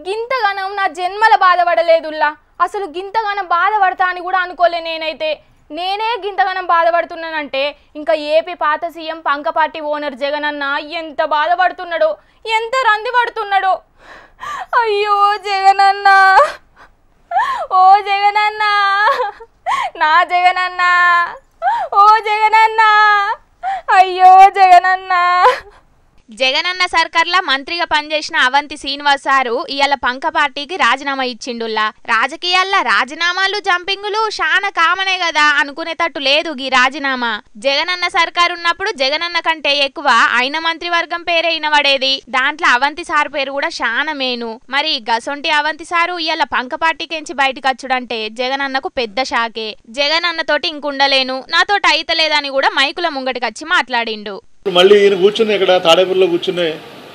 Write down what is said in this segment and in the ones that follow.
గింతగానం నా జన్మల బాధపడలేదుల్లా. అసలు గింతగానం బాధపడతా అని కూడా అనుకోలే. నేనే గింతగానం బాధపడుతున్నానంటే ఇంకా ఏపీ పాత సీఎం పంకపాటి ఓనర్ జగనన్న ఎంత బాధపడుతున్నాడో, ఎంత రంది పడుతున్నాడో. అయ్యో జగనన్న, ఓ జగనన్న, నా జగనన్న, ఓ జగనన్న, అయ్యో జగనన్న. జగనన్న సర్కార్ల మంత్రిగా పనిచేసిన అవంతి శ్రీనివాస్ సారు ఇవాళ పంకపార్టీకి రాజీనామా ఇచ్చిండుల్లా. రాజకీయాల్లో రాజీనామాలు జంపింగులు చాలా కామనే కదా, అనుకునేటట్టు లేదు ఈ రాజీనామా. జగనన్న సర్కారు ఉన్నప్పుడు జగనన్న కంటే ఎక్కువ ఆయన మంత్రివర్గం పేరే ఇనబడేది. దాంట్లో అవంతి సారు పేరు కూడా చాలా మేను. మరి గసొంటి అవంతి సారు ఇవాళ పంకపార్టీకించి బయటకు వచ్చుడంటే జగనన్నకు పెద్ద షాకే. జగనన్నతోటి ఇంకుండలేను, నాతోటి అయితలేదని కూడా మైకుల ముంగటికి వచ్చి మాట్లాడిండు. మళ్ళీ ఈయన కూర్చుని ఇక్కడ తాడేపల్లిలో కూర్చుని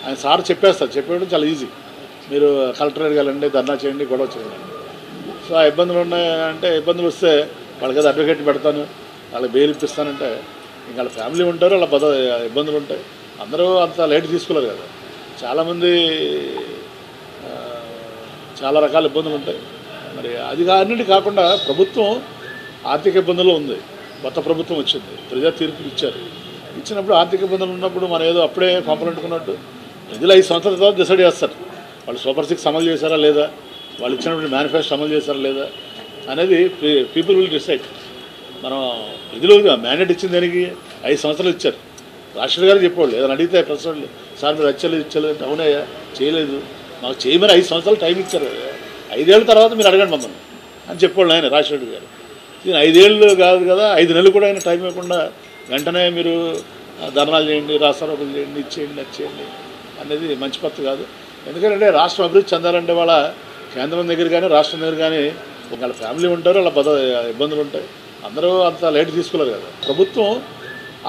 ఆయన సార్ చెప్పేస్తారు. చెప్పేయడం చాలా ఈజీ. మీరు కలెక్టరేట్ వెళ్ళండి, ధర్నా చేయండి, గొడవ చేయండి. సో ఆ ఇబ్బందులు ఉన్నాయంటే, ఇబ్బందులు వస్తే వాళ్ళకి ఏదో అడ్వకేట్ పెడతాను, వాళ్ళకి బెయిల్ ఇప్పిస్తానంటే ఇంకా వాళ్ళ ఫ్యామిలీ ఉంటారు, వాళ్ళ ఇబ్బందులు ఉంటాయి. అందరూ అంత లైట్ తీసుకోలేరు కదా. చాలామంది చాలా రకాల ఇబ్బందులు ఉంటాయి. మరి అది అన్నిటి కాకుండా ప్రభుత్వం ఆర్థిక ఇబ్బందులు ఉంది. కొత్త ప్రభుత్వం వచ్చింది, ప్రజా తీర్పులు ఇచ్చినప్పుడు ఆర్థిక ఇబ్బందులు ఉన్నప్పుడు మనం ఏదో అప్పుడే పంపలంటుకున్నట్టు ప్రజలు 5 సంవత్సరాల తర్వాత డిసైడ్ చేస్తారు. వాళ్ళు సూపర్ 6 అమలు చేశారా లేదా, వాళ్ళు ఇచ్చినప్పుడు మేనిఫెస్టో అమలు చేశారా లేదా అనేది పీపుల్ విల్ డిసైడ్. మనం ప్రజలు మ్యాండేట్ ఇచ్చింది దానికి 5 సంవత్సరాలు ఇచ్చారు. రాష్ట్ర గారు చెప్పేవాళ్ళు ఏదైనా అడిగితే ప్రశ్నలు, సార్ మీరు ఇచ్చలేదు అంటే అవునయ్యా చేయలేదు, మాకు చేయమని 5 సంవత్సరాలు టైం ఇచ్చారు. 5 ఏళ్ళ తర్వాత మీరు అడగండి మమ్మల్ని అని చెప్పేవాళ్ళు ఆయన రాజశేఖర్ గారు. దీని 5 ఏళ్ళు కాదు కదా, 5 నెలలు కూడా ఆయన టైం ఇవ్వకుండా వెంటనే మీరు ధర్నాలు చేయండి, రాస్తారోకలు చేయండి, ఇచ్చేయండి, నచ్చేయండి అనేది మంచి పద్ధతి కాదు. ఎందుకంటే రాష్ట్రం అభివృద్ధి చెందాలంటే వాళ్ళ కేంద్రం దగ్గర కానీ రాష్ట్రం దగ్గర కానీ వాళ్ళ ఫ్యామిలీ ఉంటారు, వాళ్ళ ఇబ్బందులు ఉంటాయి. అందరూ అంత లైట్ తీసుకోలేరు కదా. ప్రభుత్వం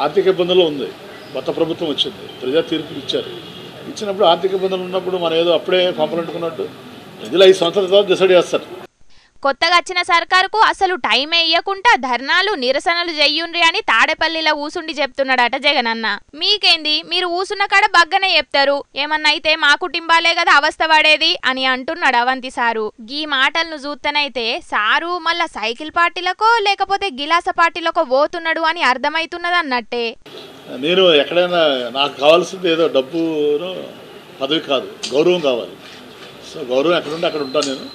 ఆర్థిక ఇబ్బందులు ఉంది. కొత్త ప్రభుత్వం వచ్చింది, ప్రజా తీర్పులు ఇచ్చినప్పుడు ఆర్థిక ఇబ్బందులు ఉన్నప్పుడు మనం ఏదో అప్పుడే పంపలంటుకున్నట్టు ప్రజలు 5 సంవత్సరాల తర్వాత డిసైడ్ చేస్తారు. కొత్తగా వచ్చిన సర్కారుకు అసలు టైమే ఇయ్యకుండా ధర్నాలు నిరసనలు చెయ్యుండ్రి అని తాడేపల్లిలో ఊసుండి చెప్తున్నాడట జగనన్న. మీకేంది, మీరు ఊసున్న కాడ బగ్గనే చెప్తారు, ఏమన్నా అయితే మా కుటుంబాలే కదా అవస్థ పడేది అని అంటున్నాడు అవంతి సారు. గీ మాటలను చూస్తేనైతే సారు మళ్ళా సైకిల్ పార్టీలకో లేకపోతే గిలాస పార్టీలకో పోతున్నాడు అని అర్థమవుతున్నది అన్నట్టే. నేను ఎక్కడైనా నాకు కావాల్సింది ఏదో డబ్బు పదవి కాదు, గౌరవం కావాలి. సో గౌరవం ఎక్కడుంటే అక్కడ ఉంటాను నేను.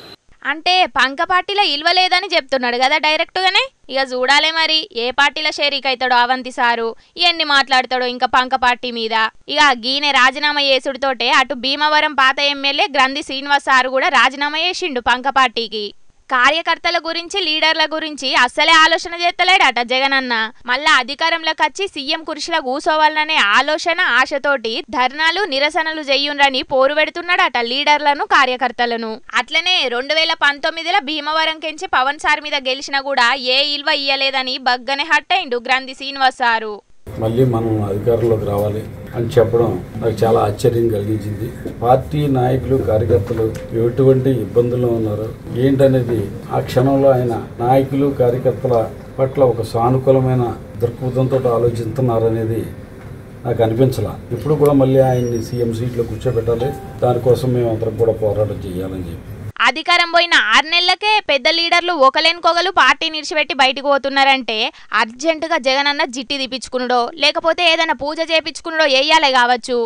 అంటే పంక పార్టీలో ఇల్వలేదని చెప్తున్నాడు కదా డైరెక్ట్ గానే. ఇక చూడాలే మరి ఏ పార్టీలో షేరీక్ అవుతాడో అవంతి సారు, ఎన్ని మాట్లాడతాడో ఇంకా పంక పార్టీ మీద. ఇక గీనే రాజీనామా చేసుడితోటే అటు భీమవరం పాత ఎమ్మెల్యే గ్రంథి శ్రీనివాస్ సారు కూడా రాజీనామా చేసిండు పంక పార్టీకి. కార్యకర్తల గురించి లీడర్ల గురించి అస్సలే ఆలోచన చేస్తలేడట జగనన్న. మళ్ళా అధికారంలోకి వచ్చి సీఎం కుర్చీలో కూసోవాలనే ఆలోచన ఆశతోటి ధర్నాలు నిరసనలు చెయ్యుండ్రని పోరు పెడుతున్నాడట లీడర్లను కార్యకర్తలను. అట్లనే 2019లో భీమవరం కెంచి పవన్ సార్ మీద గెలిచినా కూడా ఏ ఇల్వ ఇయ్యలేదని బగ్గనే హట్ అయిండు గ్రంథి శ్రీనివాస్ సారు. మళ్ళీ మనం అధికారంలోకి రావాలి అని చెప్పడం నాకు చాలా ఆశ్చర్యం కలిగించింది. పార్టీ నాయకులు కార్యకర్తలు ఎటువంటి ఇబ్బందుల్లో ఉన్నారు ఏంటనేది ఆ క్షణంలో ఆయన నాయకులు కార్యకర్తల పట్ల ఒక సానుకూలమైన దృక్పథంతో ఆలోచిస్తున్నారనేది నాకు అనిపించాల. ఇప్పుడు కూడా మళ్ళీ ఆయన్ని సీఎం సీట్లో కూర్చోబెట్టాలి, దానికోసం మేము అందరం కూడా పోరాటం చేయాలని చెప్పి. అధికారం పోయిన 6 నెలలకే పెద్ద లీడర్లు ఒకలేనుకోగలు పార్టీ నిడిచిపెట్టి బయటకు పోతున్నారంటే అర్జెంటుగా జగనన్న జిట్టి తీపించుకున్నాడో లేకపోతే ఏదైనా పూజ చేపించుకున్నాడో వేయాలే కావచ్చు.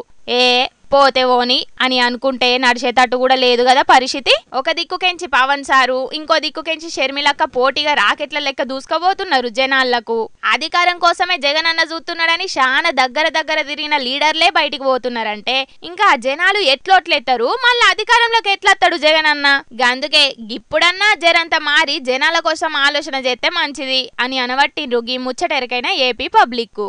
పోతే ఓని అని అనుకుంటే నడిచేటట్టు కూడా లేదు కదా పరిస్థితి. ఒక దిక్కుకెంచి పవన్ సారు, ఇంకో దిక్కుకెంచి షర్మిలక్క పోటీగా రాకెట్ల లెక్క దూసుకుపోతున్నారు జనాలకు. అధికారం కోసమే జగనన్న చూస్తున్నాడని చాలా దగ్గర తిరిగిన లీడర్లే బయటికి పోతున్నారంటే ఇంకా జనాలు ఎట్లొట్లెత్తారు, మళ్ళీ అధికారంలోకి ఎట్లెత్తాడు జగనన్న. అందుకే ఇప్పుడన్నా జరంతా మారి జనాల కోసం ఆలోచన చేస్తే మంచిది అని అనవట్టిండ్రు గీ ముచ్చటెరకైన ఏపీ పబ్లిక్.